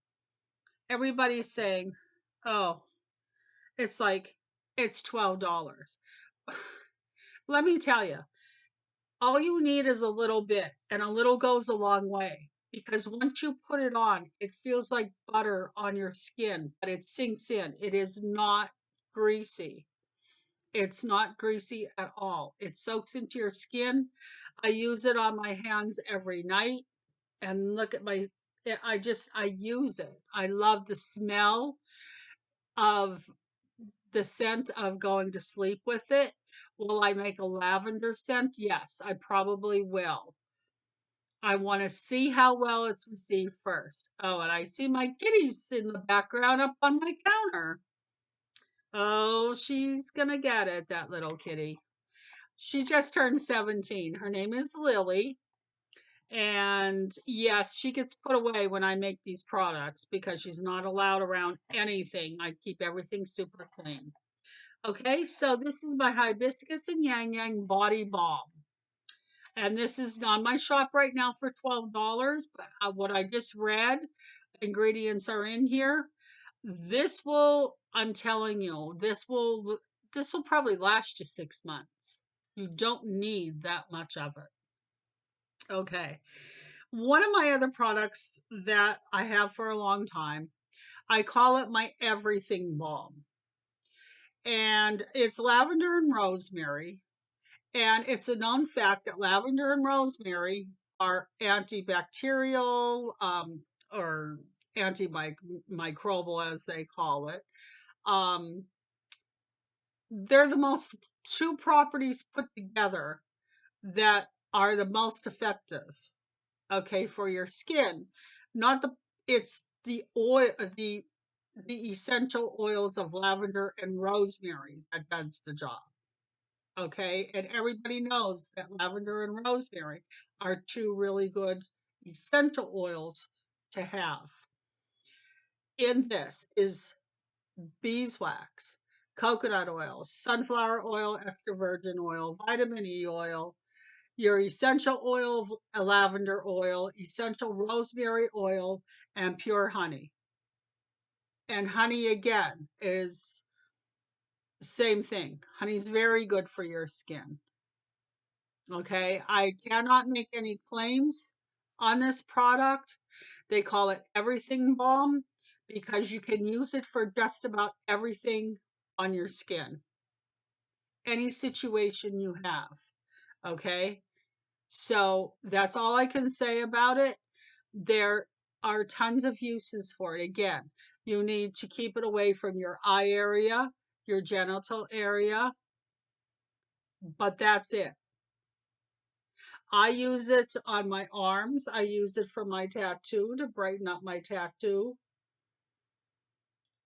everybody's saying, oh, it's like, it's $12. Let me tell you, all you need is a little bit, and a little goes a long way. Because once you put it on, it feels like butter on your skin, but it sinks in. It is not greasy. It's not greasy at all. It soaks into your skin. I use it on my hands every night. And look at I use it. I love the smell of the scent of going to sleep with it. Will I make a lavender scent? Yes, I probably will. I want to see how well it's received first. Oh, and I see my kitty's in the background up on my counter. Oh, she's gonna get it, that little kitty. She just turned 17. Her name is Lily. And yes, she gets put away when I make these products because she's not allowed around anything. I keep everything super clean. Okay, so this is my hibiscus and yang yang body balm. And this is on my shop right now for $12. But what I just read, ingredients are in here. I'm telling you, this will probably last you 6 months. You don't need that much of it. Okay. One of my other products that I have for a long time, I call it my everything balm. And it's lavender and rosemary. And it's a known fact that lavender and rosemary are antibacterial, or antimicrobial, as they call it. Um, they're the most two properties put together that are the most effective, okay, for your skin. Not the It's the oil, the essential oils of lavender and rosemary that does the job. Okay, and everybody knows that lavender and rosemary are two really good essential oils to have. In this is beeswax, coconut oil, sunflower oil, extra virgin oil, vitamin E oil, your essential oil, lavender oil, essential rosemary oil, and pure honey. And honey again is the same thing. Honey's very good for your skin. Okay, I cannot make any claims on this product. They call it everything balm because you can use it for just about everything on your skin, any situation you have. Okay, so that's all I can say about it. There are tons of uses for it. Again, you need to keep it away from your eye area, your genital area, but that's it. I use it on my arms. I use it for my tattoo to brighten up my tattoo.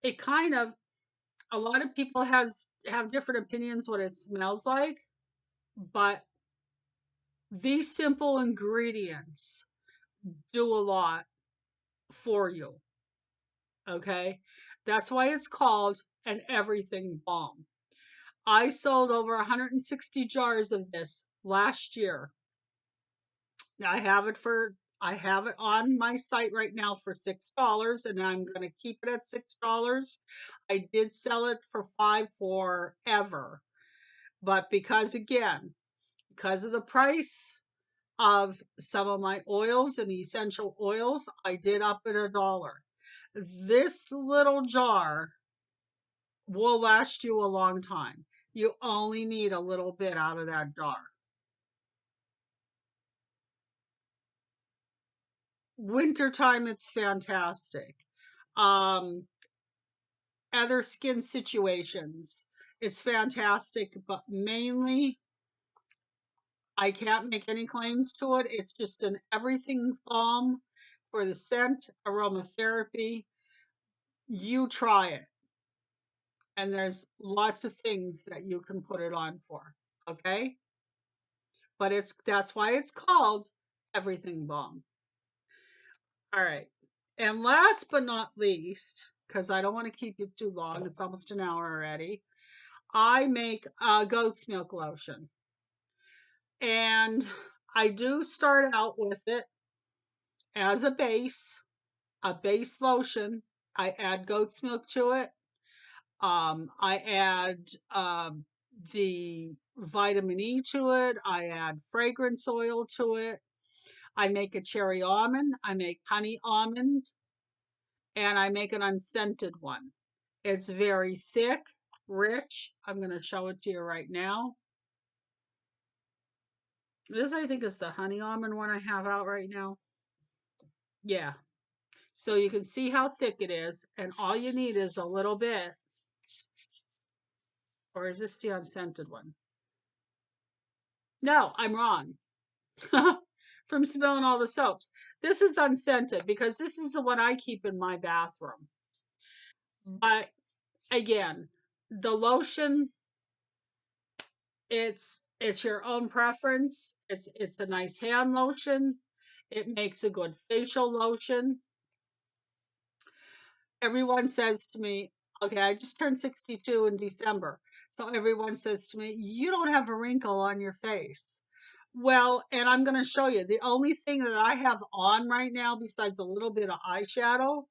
It kind of, a lot of people have different opinions what it smells like, but these simple ingredients do a lot for you. Okay? That's why it's called an everything balm. I sold over 160 jars of this last year. I have it for I have it on my site right now for $6 and I'm going to keep it at $6. I did sell it for 5 forever. But because of the price of some of my oils and essential oils, I did up it $1. This little jar will last you a long time. You only need a little bit out of that jar. Wintertime, it's fantastic. Um, Other skin situations, it's fantastic, but mainly I can't make any claims to it. It's just an everything balm for the scent, aromatherapy. You try it, and there's lots of things that you can put it on for. Okay, but it's that's why it's called everything balm. All right. And last but not least, because I don't want to keep you too long, it's almost an hour already. I make a goat's milk lotion. And I do start out with it as a base lotion. I add goat's milk to it. I add the vitamin E to it. I add fragrance oil to it. I make a cherry almond. I make honey almond. And I make an unscented one. It's very thick, rich. I'm going to show it to you right now. This, I think, is the honey almond one I have out right now. Yeah. So you can see how thick it is. And all you need is a little bit. Or is this the unscented one? No, I'm wrong. From smelling all the soaps. This is unscented because this is the one I keep in my bathroom. But again, the lotion, it's your own preference. It's a nice hand lotion. It makes a good facial lotion. Everyone says to me, okay, I just turned 62 in December. So everyone says to me, you don't have a wrinkle on your face. Well, and I'm going to show you the only thing that I have on right now, besides a little bit of eyeshadow,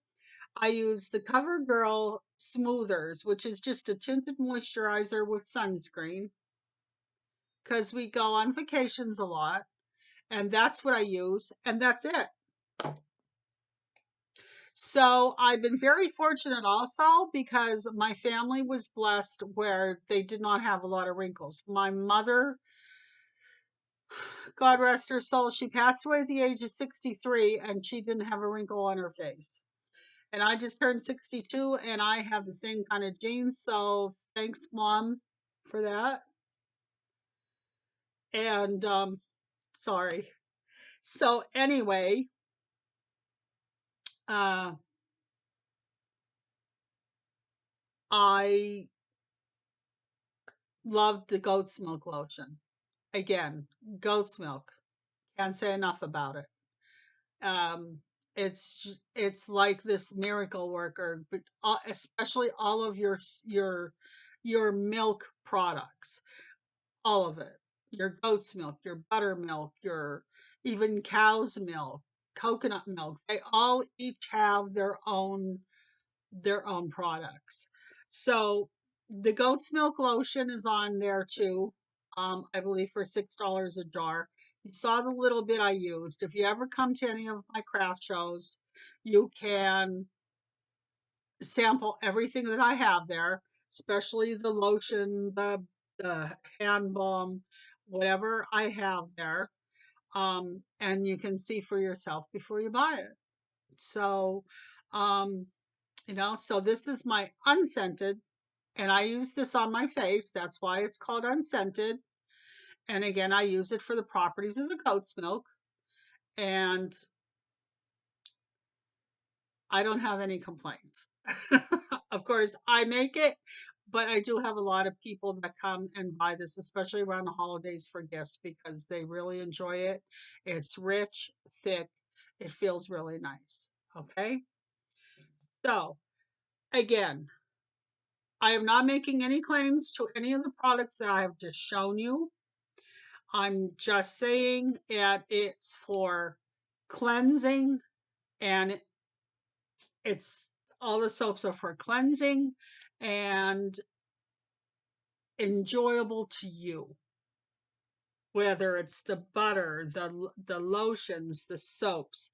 I use the CoverGirl Smoothers, which is just a tinted moisturizer with sunscreen because we go on vacations a lot. And that's what I use. And that's it. So I've been very fortunate also because my family was blessed where they did not have a lot of wrinkles. My mother, God rest her soul, she passed away at the age of 63 and she didn't have a wrinkle on her face. And I just turned 62 and I have the same kind of genes. So thanks, Mom, for that. And sorry. So anyway, uh, I loved the goat's milk lotion. Again, goat's milk. Can't say enough about it. Um, it's like this miracle worker, but especially all of your your milk products, all of it. Your goat's milk, your buttermilk, your even cow's milk, coconut milk. They all each have their own products. So the goat's milk lotion is on there too. I believe for $6 a jar. You saw the little bit I used. If you ever come to any of my craft shows, you can sample everything that I have there, especially the lotion, the hand balm, whatever I have there. And you can see for yourself before you buy it. So, um, so this is my unscented, and I use this on my face. That's why it's called unscented. And again, I use it for the properties of the goat's milk. And I don't have any complaints. Of course, I make it, but I do have a lot of people that come and buy this, especially around the holidays for gifts, because they really enjoy it. It's rich, thick, it feels really nice. Okay. So, again, I am not making any claims to any of the products that I have just shown you. I'm just saying that it's for cleansing, and it's all the soaps are for cleansing and enjoyable to you. Whether it's the butter, the lotions, the soaps,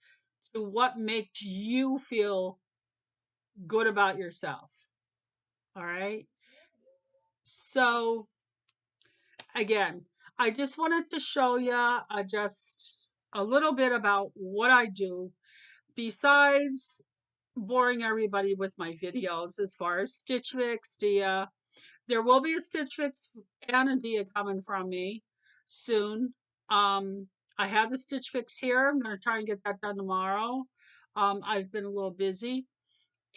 to what makes you feel good about yourself. All right. So again, I just wanted to show you just a little bit about what I do besides boring everybody with my videos as far as Stitch Fix, Dia. There will be a Stitch Fix and a Dia coming from me soon. I have the Stitch Fix here. I'm going to try and get that done tomorrow. I've been a little busy,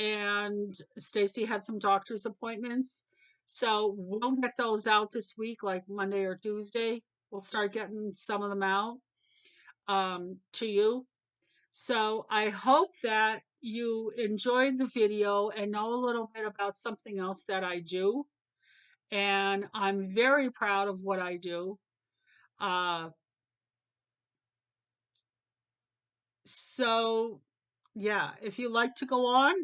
and Stacey had some doctor's appointments. So we'll get those out this week, like Monday or Tuesday. We'll start getting some of them out to you. So I hope that you enjoyed the video and know a little bit about something else that I do. And I'm very proud of what I do. Uh, so yeah, if you like to go on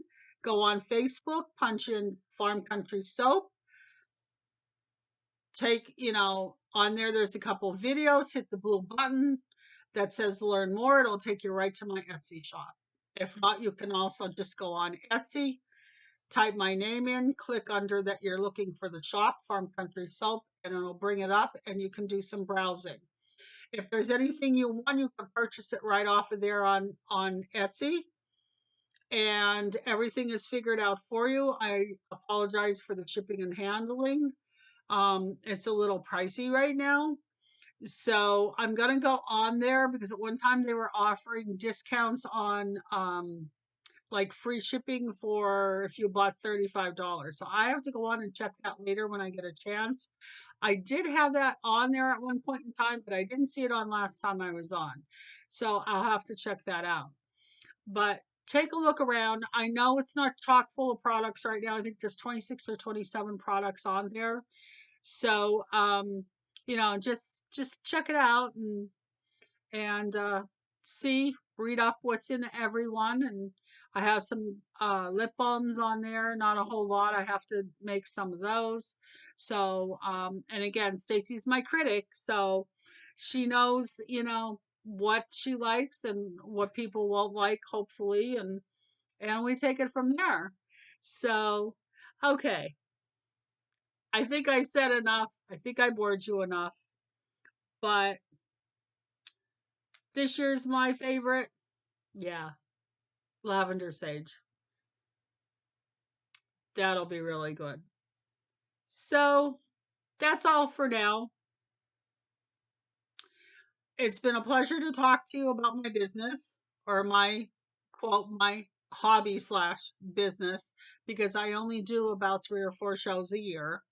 Facebook, punch in Farm Country Soap. On there's a couple of videos, hit the blue button that says learn more. It'll take you right to my Etsy shop. If not, you can also just go on Etsy, type my name in, click under that you're looking for the shop, Farm Country Soap, and it'll bring it up and you can do some browsing. If there's anything you want, you can purchase it right off of there on Etsy, and everything is figured out for you. I apologize for the shipping and handling. It's a little pricey right now. So I'm gonna go on there because at one time they were offering discounts on like free shipping for if you bought $35. So I have to go on and check that later when I get a chance. I did have that on there at one point in time, but I didn't see it on last time I was on. So I'll have to check that out. But take a look around. I know it's not chock full of products right now. I think there's 26 or 27 products on there. So just check it out and see, read up what's in everyone. And I have some lip balms on there, not a whole lot. I have to make some of those. So, and again, Stacy's my critic, so she knows, what she likes and what people won't like, hopefully, and we take it from there. So, okay. I think I said enough. I think I bored you enough. But this year's my favorite. Yeah, lavender sage. That'll be really good. So that's all for now. It's been a pleasure to talk to you about my business, or my quote, my hobby slash business, because I only do about 3 or 4 shows a year.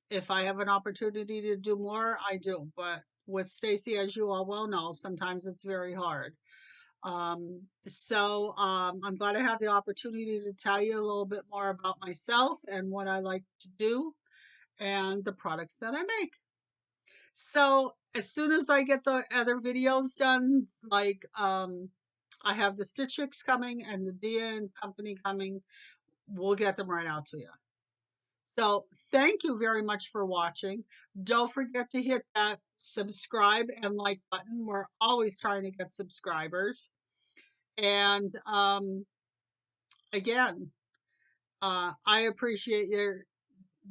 If I have an opportunity to do more, I do. But with Stacey, as you all well know, sometimes it's very hard. I'm glad I had the opportunity to tell you a little bit more about myself and what I like to do and the products that I make. So as soon as I get the other videos done, like I have the Stitch Fix coming and the Dia and Company coming, we'll get them right out to you. So thank you very much for watching. Don't forget to hit that subscribe and like button. We're always trying to get subscribers. And again, I appreciate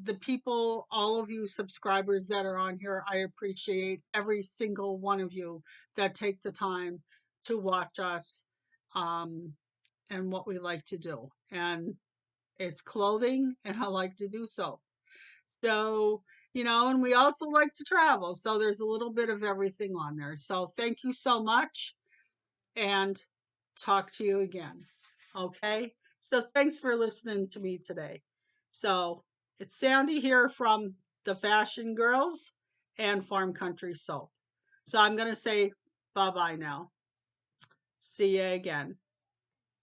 the people, all of you subscribers that are on here. I appreciate every single one of you that take the time to watch us and what we like to do. And it's clothing, and I like to do so. So, and we also like to travel. So there's a little bit of everything on there. So thank you so much, and talk to you again. Okay. So thanks for listening to me today. So it's Sandy here from the Fashion Girls and Farm Country Soap. So I'm going to say bye bye now. See you again.